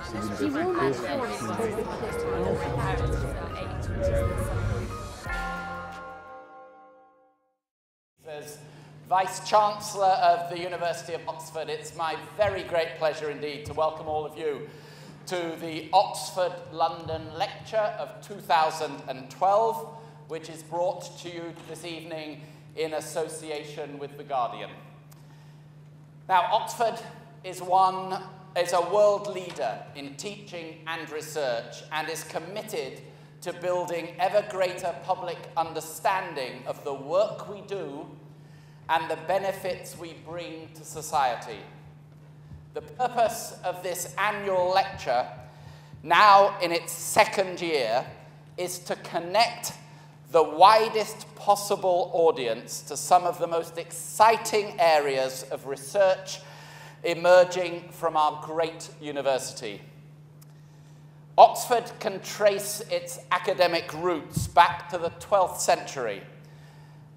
As Vice-Chancellor of the University of Oxford, it's my very great pleasure indeed to welcome all of you to the Oxford London Lecture of 2012, which is brought to you this evening in association with The Guardian. Now, Oxford is a world leader in teaching and research and is committed to building ever greater public understanding of the work we do and the benefits we bring to society. The purpose of this annual lecture, now in its second year, is to connect the widest possible audience to some of the most exciting areas of research emerging from our great university. Oxford can trace its academic roots back to the 12th century,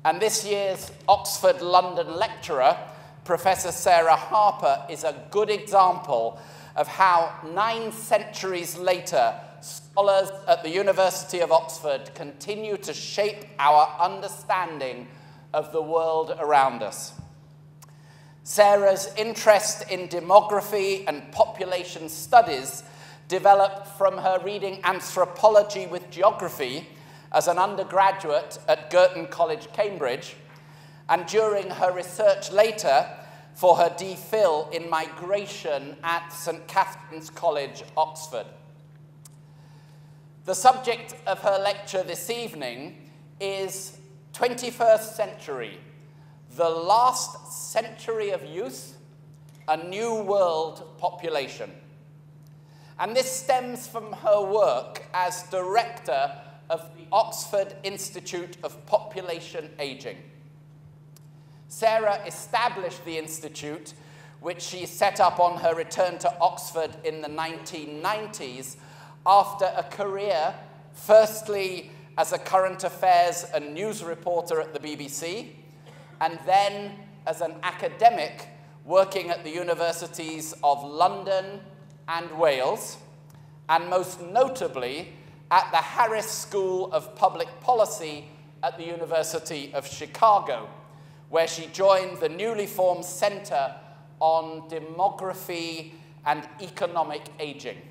and this year's Oxford London lecturer, Professor Sarah Harper, is a good example of how 9 centuries later, scholars at the University of Oxford continue to shape our understanding of the world around us. Sarah's interest in demography and population studies developed from her reading anthropology with geography as an undergraduate at Girton College, Cambridge, and during her research later for her DPhil in migration at St. Catherine's College, Oxford. The subject of her lecture this evening is 21st century, the last century of youth, a new world population. And this stems from her work as director of the Oxford Institute of Population Aging. Sarah established the institute, which she set up on her return to Oxford in the 1990s, after a career, firstly as a current affairs and news reporter at the BBC, and then as an academic working at the universities of London and Wales, and most notably at the Harris School of Public Policy at the University of Chicago, where she joined the newly formed Center on Demography and Economic Aging.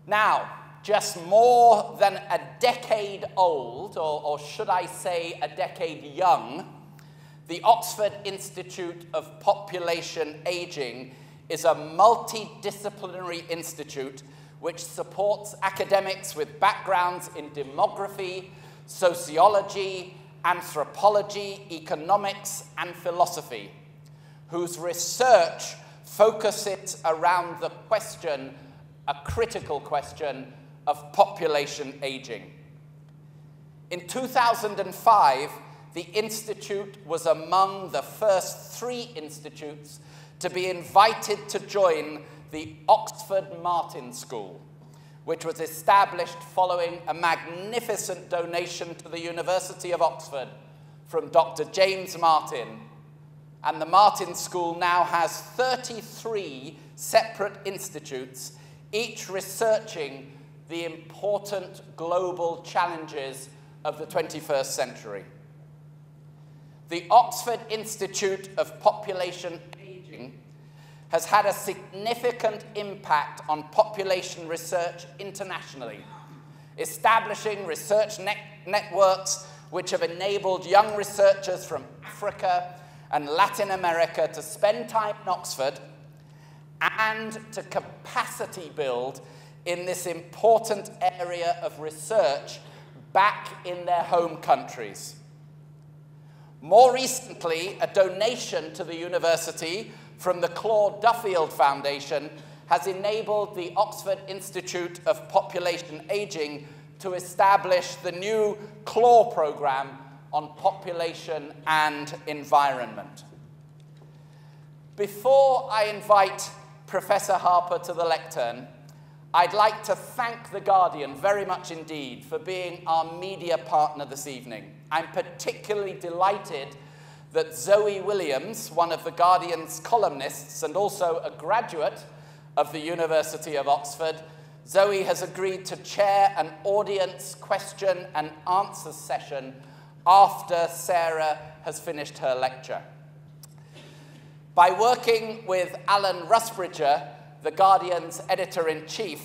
Now, just more than a decade old, or should I say a decade young, the Oxford Institute of Population Aging is a multidisciplinary institute which supports academics with backgrounds in demography, sociology, anthropology, economics, and philosophy, whose research focuses around the question, a critical question, of population aging. In 2005, the Institute was among the first 3 institutes to be invited to join the Oxford Martin School, which was established following a magnificent donation to the University of Oxford from Dr. James Martin. And the Martin School now has 33 separate institutes, each researching the important global challenges of the 21st century. The Oxford Institute of Population Aging has had a significant impact on population research internationally, establishing research networks which have enabled young researchers from Africa and Latin America to spend time in Oxford and to capacity build in this important area of research back in their home countries. More recently, a donation to the university from the Claude Duffield Foundation has enabled the Oxford Institute of Population Aging to establish the new CLAW program on population and environment. Before I invite Professor Harper to the lectern, I'd like to thank The Guardian very much indeed for being our media partner this evening. I'm particularly delighted that Zoe Williams, one of The Guardian's columnists and also a graduate of the University of Oxford, Zoe has agreed to chair an audience question and answer session after Sarah has finished her lecture. By working with Alan Rusbridger, the Guardian's editor-in-chief,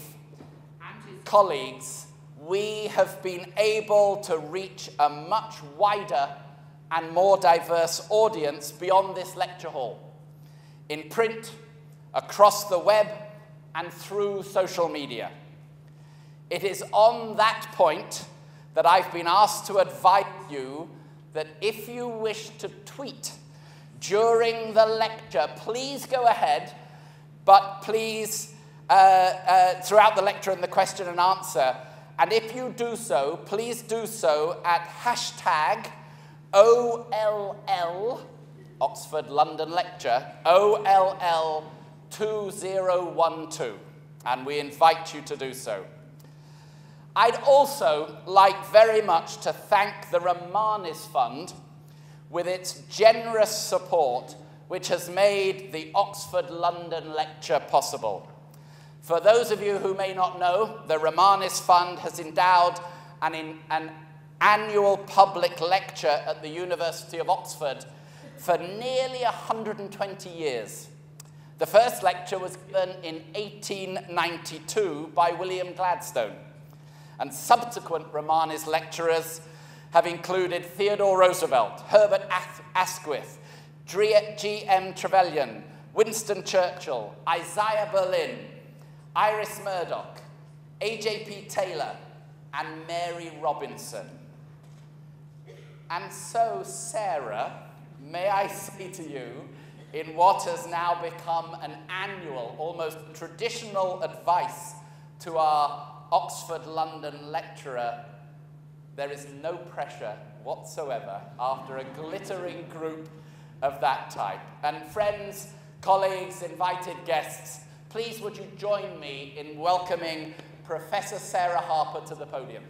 and his colleagues, we have been able to reach a much wider and more diverse audience beyond this lecture hall, in print, across the web, and through social media. It is on that point that I've been asked to advise you that if you wish to tweet during the lecture, please go ahead, but please, throughout the lecture and the question and answer, and if you do so, please do so at hashtag OLL, Oxford London Lecture, OLL 2012, and we invite you to do so. I'd also like very much to thank the Romanis Fund with its generous support, which has made the Oxford London Lecture possible. For those of you who may not know, the Romanis Fund has endowed an annual public lecture at the University of Oxford for nearly 120 years. The first lecture was given in 1892 by William Gladstone, and subsequent Romanis lecturers have included Theodore Roosevelt, Herbert Asquith, G.M. Trevelyan, Winston Churchill, Isaiah Berlin, Iris Murdoch, A.J.P. Taylor, and Mary Robinson. And so, Sarah, may I say to you, in what has now become an annual, almost traditional advice to our Oxford London lecturer, there is no pressure whatsoever after a glittering group of that type. And friends, colleagues, invited guests, please would you join me in welcoming Professor Sarah Harper to the podium.